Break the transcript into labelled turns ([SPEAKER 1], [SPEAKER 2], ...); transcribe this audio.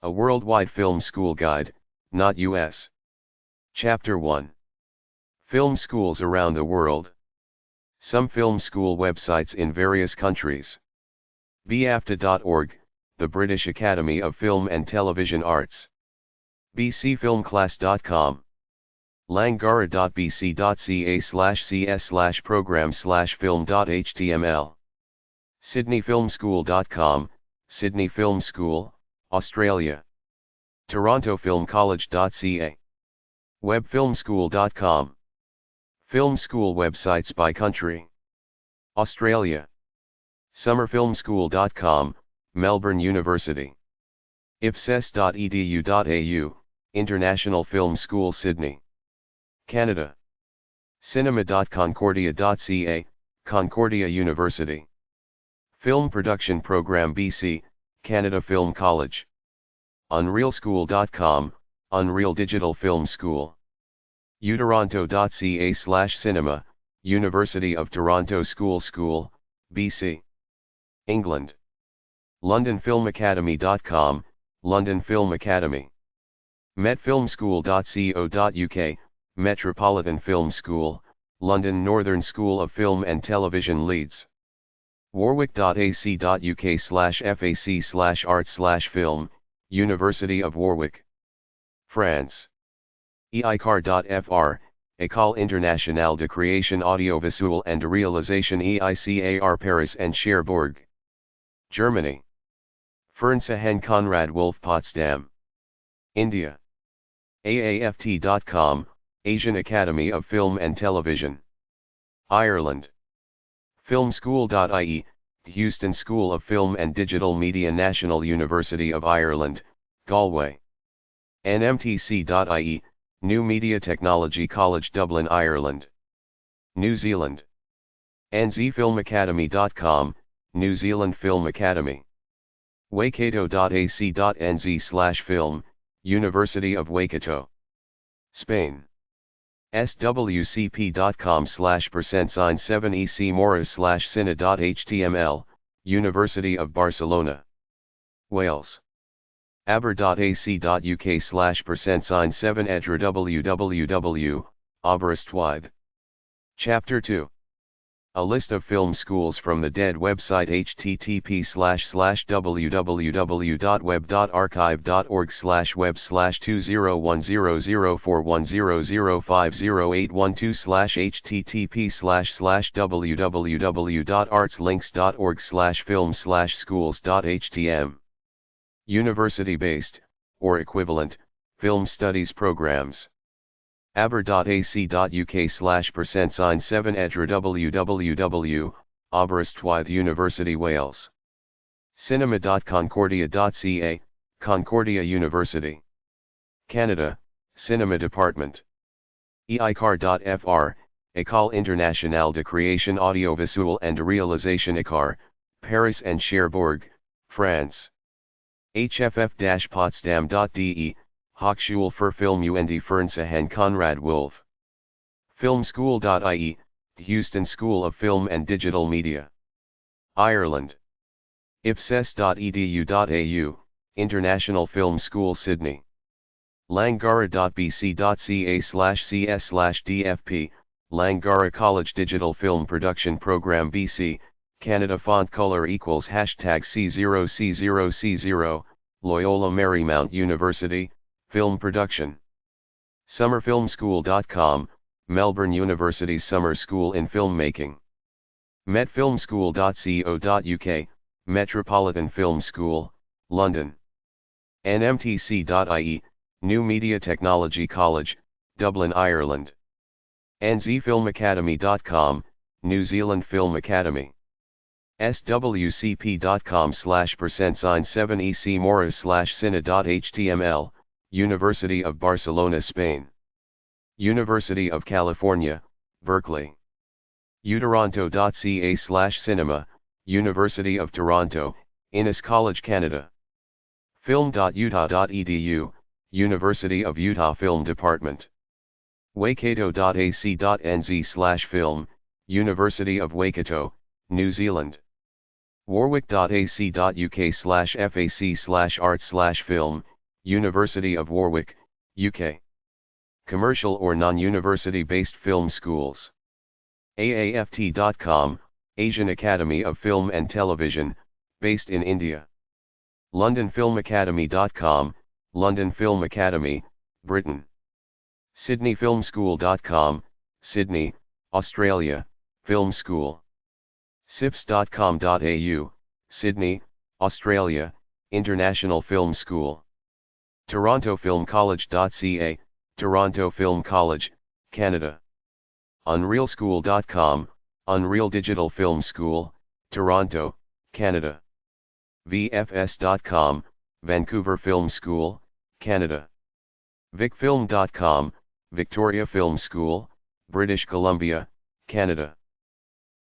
[SPEAKER 1] A Worldwide Film School Guide, not US. Chapter 1. Film Schools Around the World. Some film school websites in various countries. BAFTA.org, the British Academy of Film and Television Arts. bcfilmclass.com. langara.bc.ca/cs/program/film.html. sydneyfilmschool.com, Sydney Film School, Australia. torontofilmcollege.ca. webfilmschool.com. Film school websites by country. Australia. summerfilmschool.com, Melbourne University. ifces.edu.au, International Film School Sydney. Canada. cinema.concordia.ca, Concordia University. Film Production Program BC, Canada Film College. unrealschool.com, Unreal Digital Film School. utoronto.ca/cinema, University of Toronto School, BC. England. londonfilmacademy.com, London Film Academy. metfilmschool.co.uk, Metropolitan Film School, London Northern School of Film and Television Leeds. warwick.ac.uk/fac/art/film, University of Warwick. France. eicar.fr, École Internationale de Création Audiovisuelle and de Réalisation EICAR Paris and Cherbourg. Germany. Verein Konrad Wolf Potsdam. India. AAFT.com, Asian Academy of Film and Television. Ireland. Filmschool.ie, Houston School of Film and Digital Media, National University of Ireland, Galway. nmtc.ie, New Media Technology College, Dublin, Ireland. New Zealand. nzfilmacademy.com, New Zealand Film Academy. waikato.ac.nz/film, University of Waikato. Spain. swcp.com/%7ec-mora/cine.html, University of Barcelona. Wales. aber.ac.uk/%7edra www, Aberystwyth. Chapter 2. A list of film schools from the DEAD website http://www.archive.org/web/20100812/http://www.artslinks.org/film/schools.htm. University-based, or equivalent, film studies programs. aber.ac.uk/%7edra www, Aberystwyth University, Wales. cinema.concordia.ca, Concordia University. Canada, Cinema Department. eicar.fr, École Internationale de Création Audiovisuelle and de Réalisation ECAR, Paris and Cherbourg, France. hff-potsdam.de, Hochschule für Film und Fernsehen Konrad Wolf. Filmschool.ie, Houston School of Film and Digital Media. Ireland. ifces.edu.au, International Film School Sydney. langara.bc.ca/cs/dfp, Langara College Digital Film Production Program BC, Canada. Font color equals #C0C0C0, Loyola Marymount University, Film Production. summerfilmschool.com, Melbourne University's Summer School in Filmmaking. metfilmschool.co.uk, Metropolitan Film School, London. nmtc.ie, New Media Technology College, Dublin, Ireland. nzfilmacademy.com, New Zealand Film Academy. swcp.com/%7ec-mora/cine.html, University of Barcelona, Spain. University of California, Berkeley. utoronto.ca/cinema, University of Toronto, Innis College, Canada. film.utah.edu, University of Utah Film Department. waikato.ac.nz/film, University of Waikato, New Zealand. warwick.ac.uk/fac/art/film, University of Warwick, UK. Commercial or non-university based film schools. AAFT.com, Asian Academy of Film and Television, based in India. LondonFilmAcademy.com, London Film Academy, Britain. SydneyFilmSchool.com, Sydney, Australia, Film School. SIFS.com.au, Sydney, Australia, International Film School. TorontoFilmCollege.ca, Toronto Film College, Canada. UnrealSchool.com, Unreal Digital Film School, Toronto, Canada. VFS.com, Vancouver Film School, Canada. VicFilm.com, Victoria Film School, British Columbia, Canada.